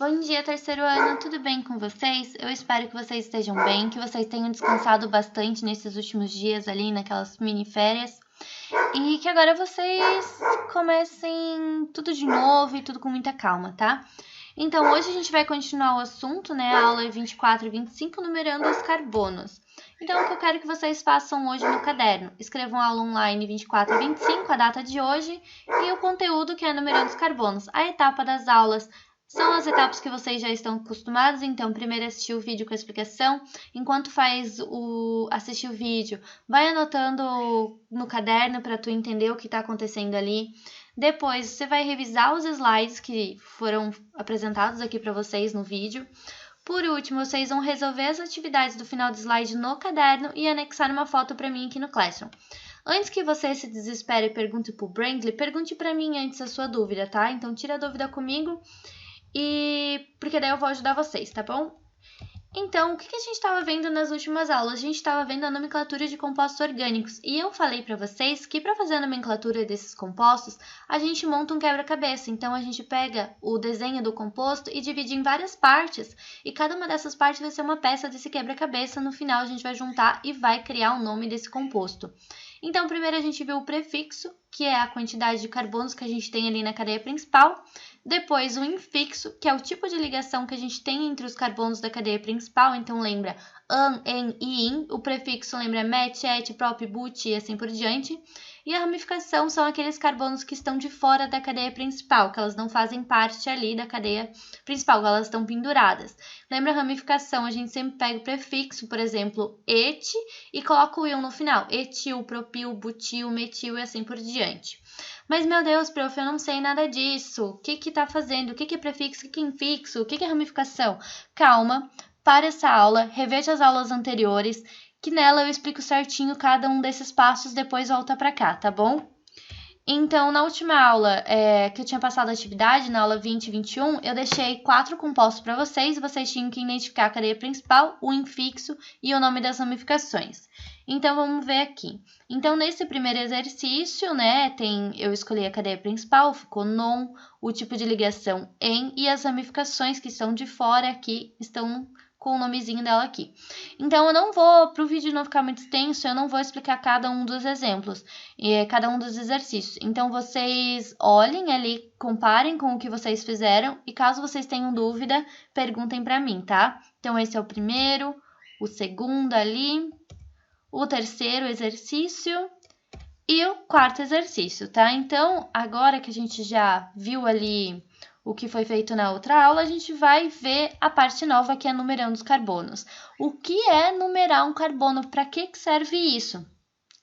Bom dia, terceiro ano, tudo bem com vocês? Eu espero que vocês estejam bem, que vocês tenham descansado bastante nesses últimos dias ali, naquelas mini férias, e que agora vocês comecem tudo de novo e tudo com muita calma, tá? Então, hoje a gente vai continuar o assunto, né? A aula 24 e 25, numerando os carbonos. Então, o que eu quero que vocês façam hoje no caderno? Escrevam a aula online 24 e 25, a data de hoje, e o conteúdo que é numerando os carbonos. A etapa das aulas são as etapas que vocês já estão acostumados, então primeiro assistir o vídeo com a explicação. Enquanto assistir o vídeo, vai anotando no caderno para tu entender o que está acontecendo ali. Depois você vai revisar os slides que foram apresentados aqui para vocês no vídeo. Por último, vocês vão resolver as atividades do final do slide no caderno e anexar uma foto para mim aqui no Classroom. Antes que você se desespere e pergunte para o Brandley, pergunte para mim antes a sua dúvida, tá? Então tira a dúvida comigo, porque daí eu vou ajudar vocês, tá bom? Então, o que a gente estava vendo nas últimas aulas? A gente estava vendo a nomenclatura de compostos orgânicos e eu falei para vocês que para fazer a nomenclatura desses compostos, a gente monta um quebra-cabeça. Então, a gente pega o desenho do composto e divide em várias partes e cada uma dessas partes vai ser uma peça desse quebra-cabeça. No final, a gente vai juntar e vai criar o nome desse composto. Então, primeiro a gente viu o prefixo, que é a quantidade de carbonos que a gente tem ali na cadeia principal. Depois, o infixo, que é o tipo de ligação que a gente tem entre os carbonos da cadeia principal. Então, lembra an, en e in. O prefixo lembra met, et, prop, but e assim por diante. E a ramificação são aqueles carbonos que estão de fora da cadeia principal, que elas não fazem parte ali da cadeia principal, elas estão penduradas. Lembra a ramificação? A gente sempre pega o prefixo, por exemplo, et, e coloca o il no final. Etil, propil, butil, metil e assim por diante. Mas, meu Deus, prof, eu não sei nada disso. O que tá fazendo? O que é prefixo? O que é infixo? O que é ramificação? Calma, para essa aula, reveja as aulas anteriores, que nela eu explico certinho cada um desses passos, depois volta para cá, tá bom? Então, na última aula que eu tinha passado a atividade, na aula 20 e 21, eu deixei 4 compostos para vocês e vocês tinham que identificar a cadeia principal, o infixo e o nome das ramificações. Então, vamos ver aqui. Então, nesse primeiro exercício, né, eu escolhi a cadeia principal, ficou non, o tipo de ligação em, e as ramificações que estão de fora aqui estão com o nomezinho dela aqui. Então, eu não vou, para o vídeo não ficar muito extenso, eu não vou explicar cada um dos exemplos, cada um dos exercícios. Então, vocês olhem ali, comparem com o que vocês fizeram e caso vocês tenham dúvida, perguntem para mim, tá? Então, esse é o primeiro, o segundo ali, o terceiro exercício e o quarto exercício, tá? Então, agora que a gente já viu ali o que foi feito na outra aula, a gente vai ver a parte nova que é numerando os carbonos. O que é numerar um carbono? Para que serve isso?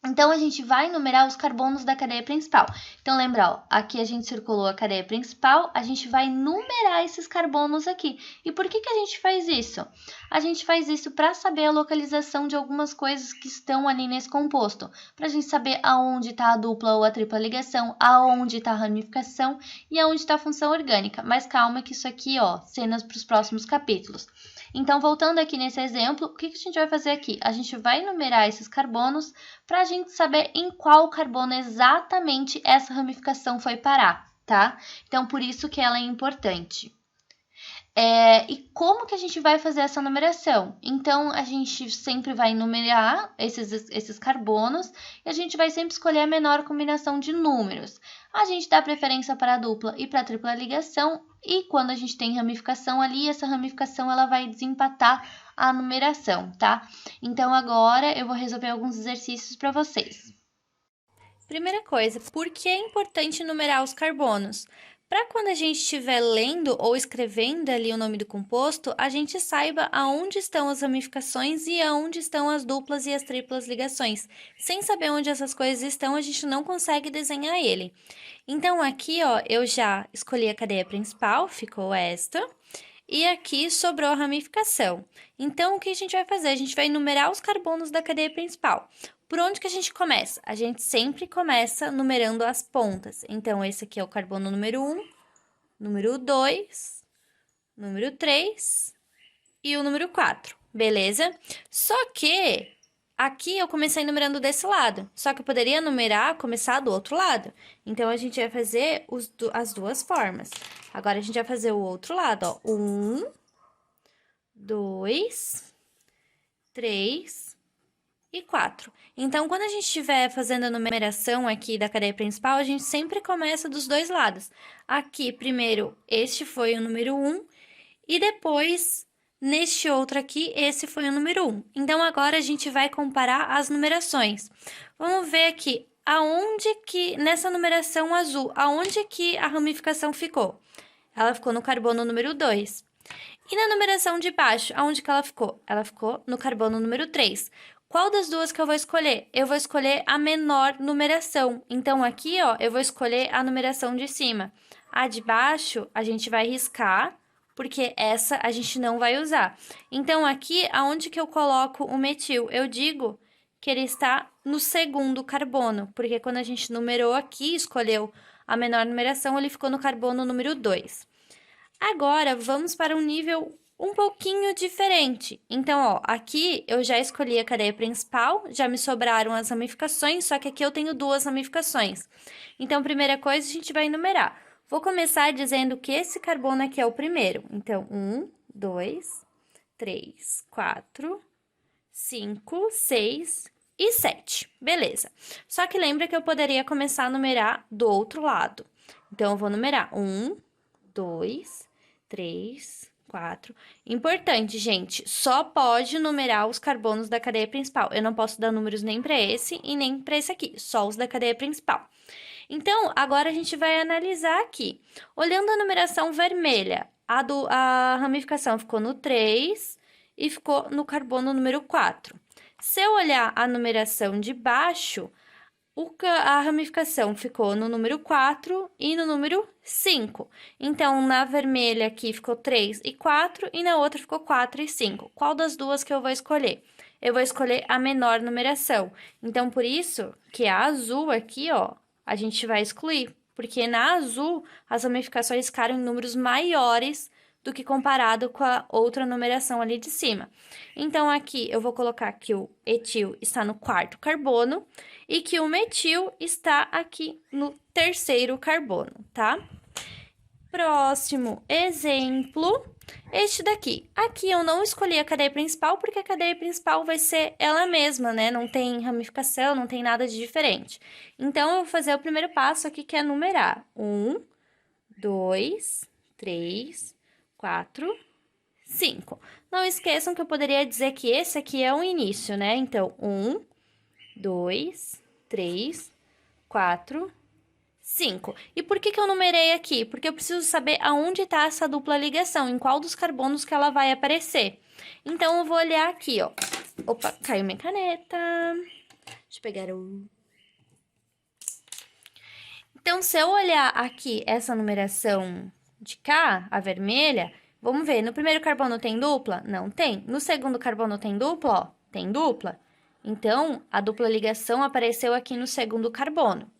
Então, a gente vai numerar os carbonos da cadeia principal. Então, lembra, ó, aqui a gente circulou a cadeia principal, a gente vai numerar esses carbonos aqui. E por que a gente faz isso? A gente faz isso para saber a localização de algumas coisas que estão ali nesse composto. Para a gente saber aonde está a dupla ou a tripla ligação, aonde está a ramificação e aonde está a função orgânica. Mas calma que isso aqui, ó, cenas para os próximos capítulos. Então, voltando aqui nesse exemplo, o que a gente vai fazer aqui? A gente vai numerar esses carbonos para a gente saber em qual carbono exatamente essa ramificação foi parar, tá? Então, por isso que ela é importante. E como que a gente vai fazer essa numeração? Então, a gente sempre vai numerar esses carbonos e a gente vai sempre escolher a menor combinação de números. A gente dá preferência para a dupla e para a tripla ligação e quando a gente tem ramificação ali, essa ramificação ela vai desempatar a numeração, tá? Então, agora eu vou resolver alguns exercícios para vocês. Primeira coisa, por que é importante numerar os carbonos? Para quando a gente estiver lendo ou escrevendo ali o nome do composto, a gente saiba aonde estão as ramificações e aonde estão as duplas e as triplas ligações. Sem saber onde essas coisas estão, a gente não consegue desenhar ele. Então, aqui, ó, eu já escolhi a cadeia principal, ficou esta. E aqui sobrou a ramificação. Então, o que a gente vai fazer? A gente vai numerar os carbonos da cadeia principal. Por onde que a gente começa? A gente sempre começa numerando as pontas. Então, esse aqui é o carbono número 1, número 2, número 3 e o número 4, beleza? Só que aqui eu comecei numerando desse lado, só que eu poderia começar do outro lado. Então, a gente vai fazer as duas formas. Agora, a gente vai fazer o outro lado, ó. 1, 2, 3 e 4. Então, quando a gente estiver fazendo a numeração aqui da cadeia principal, a gente sempre começa dos dois lados. Aqui, primeiro, este foi o número 1 e depois, neste outro aqui, esse foi o número 1. Então, agora a gente vai comparar as numerações. Vamos ver aqui, nessa numeração azul, aonde que a ramificação ficou? Ela ficou no carbono número 2. E na numeração de baixo, aonde que ela ficou? Ela ficou no carbono número 3. Qual das duas que eu vou escolher? Eu vou escolher a menor numeração. Então, aqui, ó, eu vou escolher a numeração de cima. A de baixo, a gente vai riscar, porque essa a gente não vai usar. Então, aqui, aonde que eu coloco o metil? Eu digo que ele está no segundo carbono, porque quando a gente numerou aqui, escolheu a menor numeração, ele ficou no carbono número 2. Agora, vamos para um nível um pouquinho diferente. Então, ó, aqui eu já escolhi a cadeia principal, já me sobraram as ramificações, só que aqui eu tenho duas ramificações. Então, primeira coisa, a gente vai numerar. Vou começar dizendo que esse carbono aqui é o primeiro. Então, 1, 2, 3, 4, 5, 6 e 7. Beleza. Só que lembra que eu poderia começar a numerar do outro lado. Então, eu vou numerar 1, 2, 3, 4. Importante, gente, só pode numerar os carbonos da cadeia principal. Eu não posso dar números nem para esse e nem para esse aqui, só os da cadeia principal. Então, agora a gente vai analisar aqui. Olhando a numeração vermelha, a ramificação ficou no 3 e ficou no carbono número 4. Se eu olhar a numeração de baixo, a ramificação ficou no número 4 e no número 5. Então, na vermelha aqui ficou 3 e 4 e na outra ficou 4 e 5. Qual das duas que eu vou escolher? Eu vou escolher a menor numeração. Então, por isso que a azul aqui, ó, a gente vai excluir. Porque na azul, as ramificações ficaram em números maiores do que comparado com a outra numeração ali de cima. Então, aqui eu vou colocar que o etil está no quarto carbono e que o metil está aqui no terceiro carbono, tá? Próximo exemplo, este daqui. Aqui eu não escolhi a cadeia principal, porque a cadeia principal vai ser ela mesma, né? Não tem ramificação, não tem nada de diferente. Então, eu vou fazer o primeiro passo aqui, que é numerar. 1, 2, 3, 4, 5. Não esqueçam que eu poderia dizer que esse aqui é o início, né? Então, 1, 2, 3, 4, 5. E por que eu numerei aqui? Porque eu preciso saber aonde está essa dupla ligação, em qual dos carbonos que ela vai aparecer. Então, eu vou olhar aqui, ó. Opa, caiu minha caneta. Deixa eu pegar o... Então, se eu olhar aqui essa numeração de cá, a vermelha, vamos ver, no primeiro carbono tem dupla? Não tem. No segundo carbono tem dupla? Ó, tem dupla. Então, a dupla ligação apareceu aqui no segundo carbono.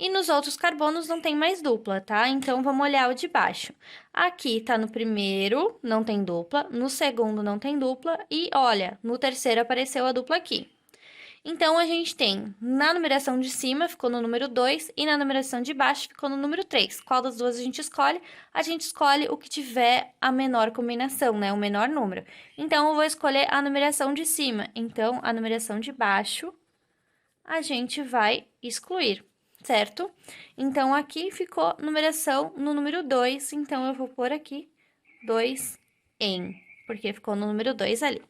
E nos outros carbonos não tem mais dupla, tá? Então, vamos olhar o de baixo. Aqui tá no primeiro, não tem dupla. No segundo, não tem dupla. E, olha, no terceiro apareceu a dupla aqui. Então, a gente tem, na numeração de cima, ficou no número 2, e na numeração de baixo, ficou no número 3. Qual das duas a gente escolhe? A gente escolhe o que tiver a menor combinação, né? O menor número. Então, eu vou escolher a numeração de cima. Então, a numeração de baixo, a gente vai excluir, certo? Então, aqui ficou numeração no número 2, então, eu vou pôr aqui 2 em, porque ficou no número 2 ali.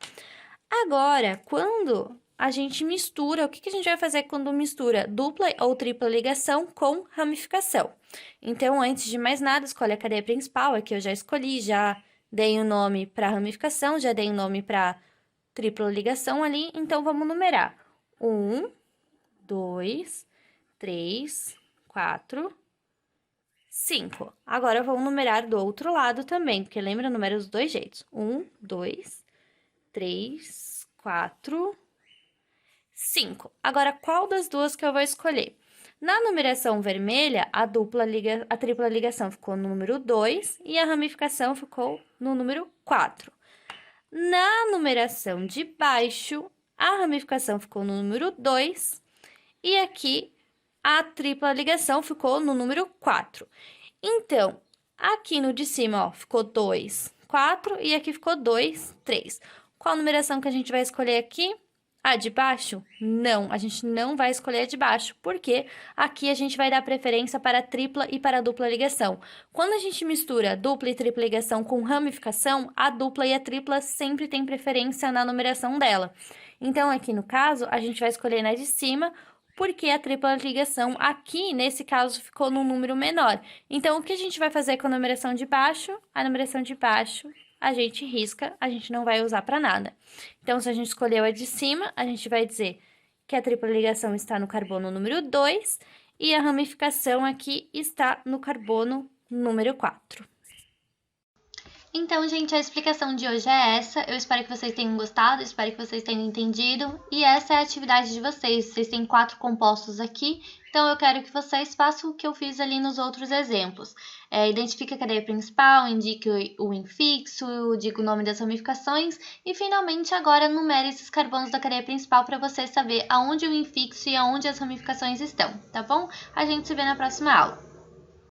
Agora, quando a gente mistura, o que a gente vai fazer quando mistura dupla ou tripla ligação com ramificação? Então, antes de mais nada, escolhe a cadeia principal, aqui eu já escolhi, já dei o nome para ramificação, já dei o nome para tripla ligação ali, então vamos numerar. 1, 2, 3, 4, 5. Agora, vamos numerar do outro lado também, porque lembra, numera dos dois jeitos. 1, 2, 3, 4, 5. Agora, qual das duas que eu vou escolher? Na numeração vermelha, a tripla ligação ficou no número 2 e a ramificação ficou no número 4. Na numeração de baixo, a ramificação ficou no número 2 e aqui a tripla ligação ficou no número 4. Então, aqui no de cima, ó, ficou 2, 4 e aqui ficou 2, 3. Qual numeração que a gente vai escolher aqui? A de baixo? Não, a gente não vai escolher a de baixo, porque aqui a gente vai dar preferência para a tripla e para a dupla ligação. Quando a gente mistura dupla e tripla ligação com ramificação, a dupla e a tripla sempre tem preferência na numeração dela. Então, aqui no caso, a gente vai escolher na de cima, porque a tripla ligação aqui, nesse caso, ficou num número menor. Então, o que a gente vai fazer com a numeração de baixo? A numeração de baixo a gente risca, a gente não vai usar para nada. Então, se a gente escolheu a de cima, a gente vai dizer que a tripla ligação está no carbono número 2 e a ramificação aqui está no carbono número 4. Então, gente, a explicação de hoje é essa. Eu espero que vocês tenham gostado, espero que vocês tenham entendido. E essa é a atividade de vocês. Vocês têm 4 compostos aqui, então eu quero que vocês façam o que eu fiz ali nos outros exemplos. Identifique a cadeia principal, indique o infixo, diga o nome das ramificações e, finalmente, agora numere esses carbonos da cadeia principal para você saber aonde o infixo e aonde as ramificações estão, tá bom? A gente se vê na próxima aula.